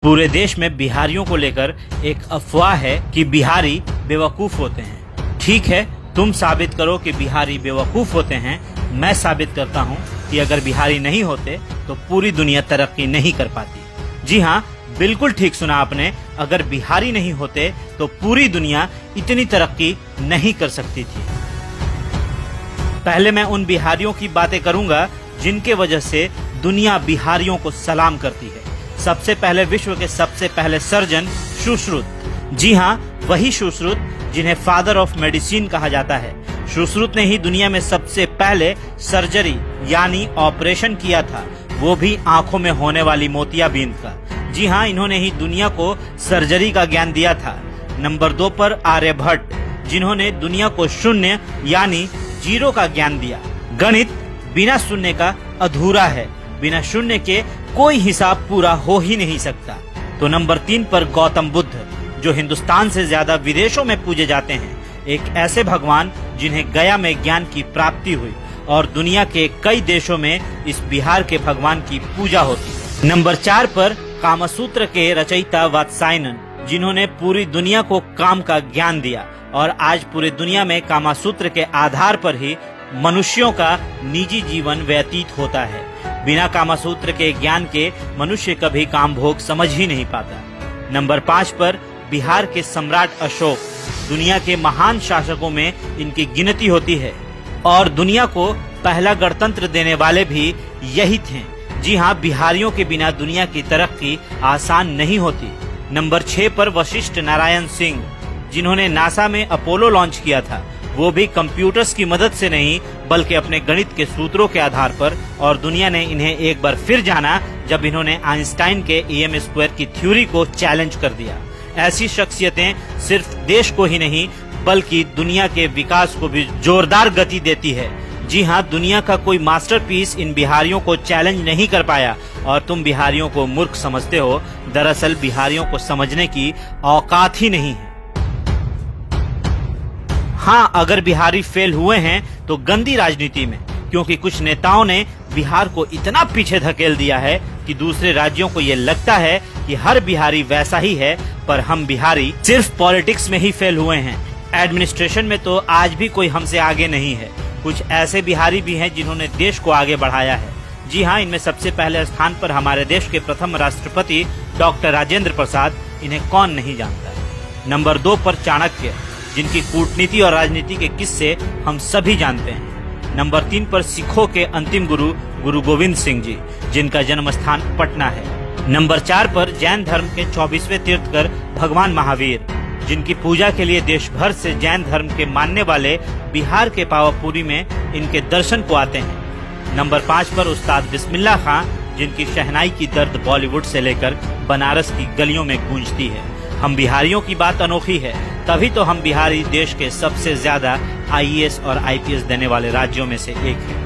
पूरे देश में बिहारियों को लेकर एक अफवाह है कि बिहारी बेवकूफ होते हैं। ठीक है, तुम साबित करो कि बिहारी बेवकूफ होते हैं। मैं साबित करता हूँ कि अगर बिहारी नहीं होते तो पूरी दुनिया तरक्की नहीं कर पाती। जी हाँ, बिल्कुल ठीक सुना आपने। अगर बिहारी नहीं होते तो पूरी दुनिया इतनी तरक्की नहीं कर सकती थी। पहले मैं उन बिहारियों की बातें करूंगा जिनके वजह से दुनिया बिहारियों को सलाम करती है। सबसे पहले विश्व के सबसे पहले सर्जन सुश्रुत। जी हाँ, वही सुश्रुत जिन्हें फादर ऑफ मेडिसिन कहा जाता है। सुश्रुत ने ही दुनिया में सबसे पहले सर्जरी यानी ऑपरेशन किया था, वो भी आंखों में होने वाली मोतियाबिंद का। जी हाँ, इन्होंने ही दुनिया को सर्जरी का ज्ञान दिया था। नंबर 2 पर आर्यभट्ट, जिन्होंने दुनिया को शून्य यानी जीरो का ज्ञान दिया। गणित बिना शून्य का अधूरा है, बिना शून्य के कोई हिसाब पूरा हो ही नहीं सकता। तो नंबर 3 पर गौतम बुद्ध, जो हिंदुस्तान से ज्यादा विदेशों में पूजे जाते हैं। एक ऐसे भगवान जिन्हें गया में ज्ञान की प्राप्ति हुई और दुनिया के कई देशों में इस बिहार के भगवान की पूजा होती है। नंबर 4 पर कामसूत्र के रचयिता वात्सायनन, जिन्होंने पूरी दुनिया को काम का ज्ञान दिया और आज पूरी दुनिया में कामसूत्र के आधार पर ही मनुष्यों का निजी जीवन व्यतीत होता है। बिना कामसूत्र के ज्ञान के मनुष्य कभी काम भोग समझ ही नहीं पाता। नंबर 5 पर बिहार के सम्राट अशोक, दुनिया के महान शासकों में इनकी गिनती होती है और दुनिया को पहला गणतंत्र देने वाले भी यही थे। जी हाँ, बिहारियों के बिना दुनिया की तरक्की आसान नहीं होती। नंबर 6 पर वशिष्ठ नारायण सिंह, जिन्होंने नासा में अपोलो लॉन्च किया था, वो भी कंप्यूटर्स की मदद से नहीं बल्कि अपने गणित के सूत्रों के आधार पर। और दुनिया ने इन्हें एक बार फिर जाना जब इन्होंने आइंस्टाइन के EM² की थ्योरी को चैलेंज कर दिया। ऐसी शख्सियतें सिर्फ देश को ही नहीं बल्कि दुनिया के विकास को भी जोरदार गति देती है। जी हाँ, दुनिया का कोई मास्टरपीस इन बिहारियों को चैलेंज नहीं कर पाया और तुम बिहारियों को मूर्ख समझते हो। दरअसल बिहारियों को समझने की औकात ही नहीं है। हाँ, अगर बिहारी फेल हुए हैं तो गंदी राजनीति में, क्योंकि कुछ नेताओं ने बिहार को इतना पीछे धकेल दिया है कि दूसरे राज्यों को ये लगता है कि हर बिहारी वैसा ही है। पर हम बिहारी सिर्फ पॉलिटिक्स में ही फेल हुए हैं, एडमिनिस्ट्रेशन में तो आज भी कोई हमसे आगे नहीं है। कुछ ऐसे बिहारी भी हैं जिन्होंने देश को आगे बढ़ाया है। जी हाँ, इनमें सबसे पहले स्थान पर हमारे देश के प्रथम राष्ट्रपति डॉक्टर राजेंद्र प्रसाद, इन्हें कौन नहीं जानता। नंबर 2 पर चाणक्य, जिनकी कूटनीति और राजनीति के किस्से हम सभी जानते हैं। नंबर 3 पर सिखों के अंतिम गुरु गुरु गोविंद सिंह जी, जिनका जन्म स्थान पटना है। नंबर 4 पर जैन धर्म के 24वें तीर्थकर भगवान महावीर, जिनकी पूजा के लिए देश भर से जैन धर्म के मानने वाले बिहार के पावापुरी में इनके दर्शन को आते हैं। नंबर 5 पर उस्ताद बिस्मिल्लाह खां, जिनकी शहनाई की दर्द बॉलीवुड से लेकर बनारस की गलियों में गूंजती है। हम बिहारियों की बात अनोखी है, तभी तो हम बिहारी देश के सबसे ज्यादा IAS और IPS देने वाले राज्यों में से एक हैं।